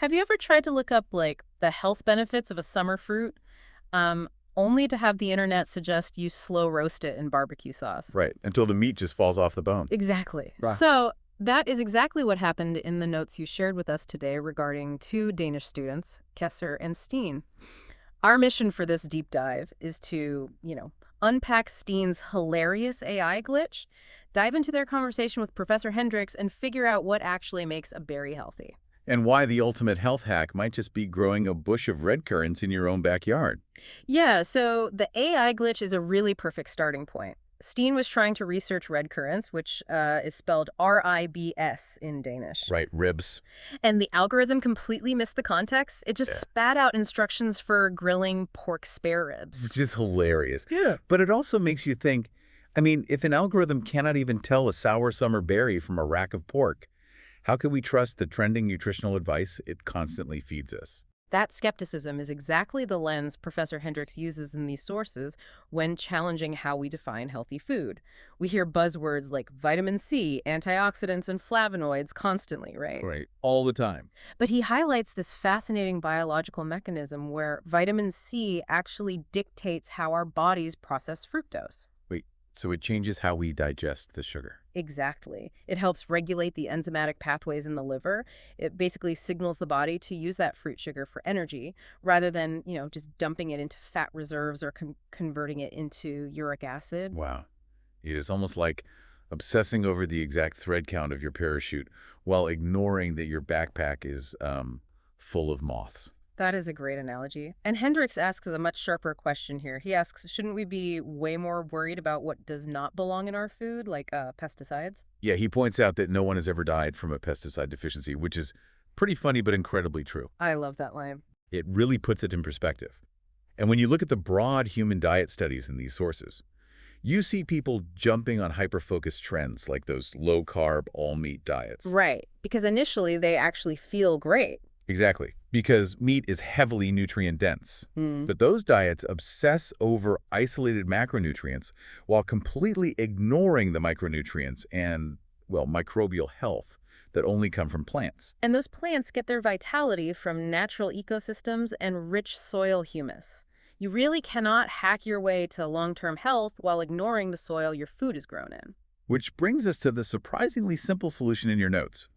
Have you ever tried to look up, like, the health benefits of a summer fruit, um, only to have the internet suggest you slow roast it in barbecue sauce? Right, until the meat just falls off the bone. Exactly. Right. So that is exactly what happened in the notes you shared with us today regarding two Danish students, Kesser and Steen. Our mission for this deep dive is to, unpack Steen's hilarious AI glitch, dive into their conversation with Professor Hendricks, and figure out what actually makes a berry healthy. And why the ultimate health hack might just be growing a bush of red currants in your own backyard. Yeah, so the AI glitch is a really perfect starting point. Steen was trying to research red currants, which is spelled RIBS in Danish. Right, ribs. And the algorithm completely missed the context. It just Yeah. spat out instructions for grilling pork spare ribs. Which is hilarious. Yeah. But it also makes you think, I mean, if an algorithm cannot even tell a sour summer berry from a rack of pork, how can we trust the trending nutritional advice it constantly feeds us? That skepticism is exactly the lens Professor Hendricks uses in these sources when challenging how we define healthy food. We hear buzzwords like vitamin C, antioxidants, and flavonoids constantly, right? Right, all the time. But he highlights this fascinating biological mechanism where vitamin C actually dictates how our bodies process fructose. Wait, so it changes how we digest the sugar. Exactly. It helps regulate the enzymatic pathways in the liver. It basically signals the body to use that fruit sugar for energy rather than, just dumping it into fat reserves or converting it into uric acid. Wow. It is almost like obsessing over the exact thread count of your parachute while ignoring that your backpack is full of moths. That is a great analogy. And Hendricks asks a much sharper question here. He asks, shouldn't we be way more worried about what does not belong in our food, like pesticides? Yeah, he points out that no one has ever died from a pesticide deficiency, which is pretty funny but incredibly true. I love that line. It really puts it in perspective. And when you look at the broad human diet studies in these sources, you see people jumping on hyper-focused trends like those low-carb, all-meat diets. Right, because initially they actually feel great. Exactly, because meat is heavily nutrient-dense. Hmm. But those diets obsess over isolated macronutrients while completely ignoring the micronutrients and, well, microbial health that only come from plants. And those plants get their vitality from natural ecosystems and rich soil humus. You really cannot hack your way to long-term health while ignoring the soil your food is grown in. Which brings us to the surprisingly simple solution in your notes.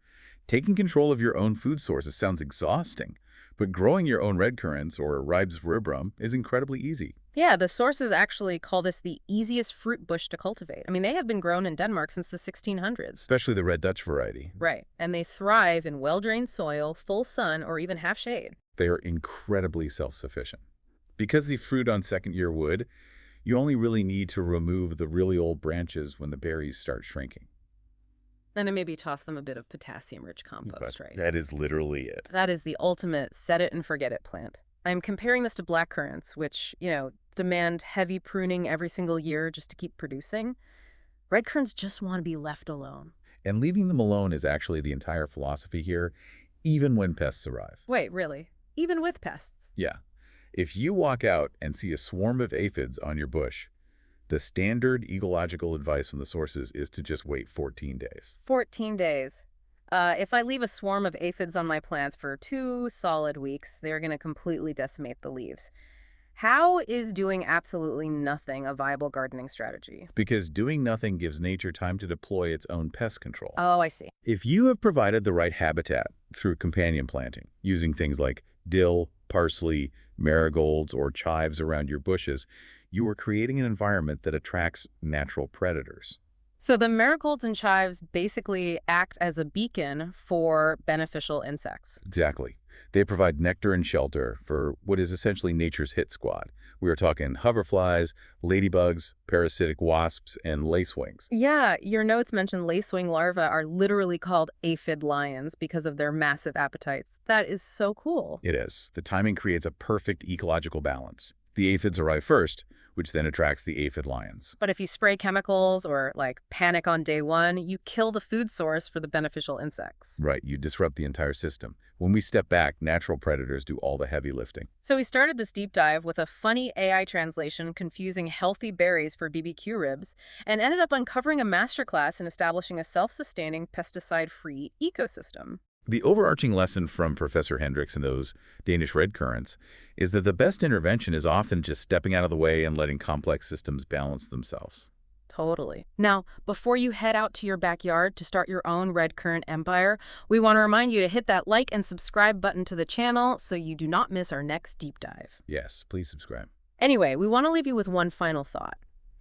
Taking control of your own food sources sounds exhausting, but growing your own red currants or ribes rubrum is incredibly easy. Yeah, the sources actually call this the easiest fruit bush to cultivate. I mean, they have been grown in Denmark since the 1600s. Especially the red Dutch variety. Right, and they thrive in well-drained soil, full sun, or even half shade. They are incredibly self-sufficient. Because the fruit on second-year wood, you only really need to remove the really old branches when the berries start shrinking. And then maybe toss them a bit of potassium-rich compost, right? That is literally it. That is the ultimate set-it-and-forget-it plant. I'm comparing this to black currants, which, demand heavy pruning every single year just to keep producing. Red currants just want to be left alone. And leaving them alone is actually the entire philosophy here, even when pests arrive. Wait, really? Even with pests? Yeah. If you walk out and see a swarm of aphids on your bush, the standard ecological advice from the sources is to just wait 14 days. 14 days. If I leave a swarm of aphids on my plants for 2 solid weeks, they're going to completely decimate the leaves. How is doing absolutely nothing a viable gardening strategy? Because doing nothing gives nature time to deploy its own pest control. Oh, I see. If you have provided the right habitat through companion planting, using things like dill, parsley, marigolds, or chives around your bushes, you are creating an environment that attracts natural predators. So the marigolds and chives basically act as a beacon for beneficial insects. Exactly. They provide nectar and shelter for what is essentially nature's hit squad. We are talking hoverflies, ladybugs, parasitic wasps, and lacewings. Yeah, your notes mention lacewing larvae are literally called aphid lions because of their massive appetites. That is so cool. It is. The timing creates a perfect ecological balance. The aphids arrive first, which then attracts the aphid lions. But if you spray chemicals or, panic on day one, you kill the food source for the beneficial insects. Right, you disrupt the entire system. When we step back, natural predators do all the heavy lifting. So we started this deep dive with a funny AI translation confusing healthy berries for BBQ ribs and ended up uncovering a masterclass in establishing a self-sustaining, pesticide-free ecosystem. The overarching lesson from Professor Hendricks and those Danish red currants is that the best intervention is often just stepping out of the way and letting complex systems balance themselves. Totally. Now, before you head out to your backyard to start your own red currant empire, we want to remind you to hit that like and subscribe button to the channel so you do not miss our next deep dive. Yes, please subscribe. Anyway, we want to leave you with one final thought.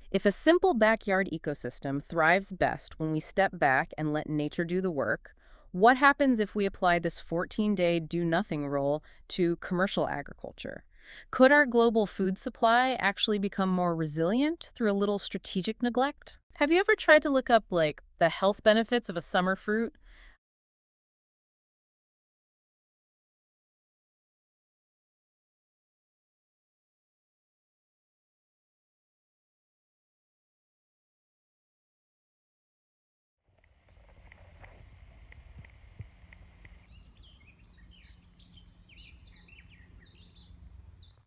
If a simple backyard ecosystem thrives best when we step back and let nature do the work, what happens if we apply this 14-day do-nothing rule to commercial agriculture? Could our global food supply actually become more resilient through a little strategic neglect? Have you ever tried to look up, like, the health benefits of a summer fruit?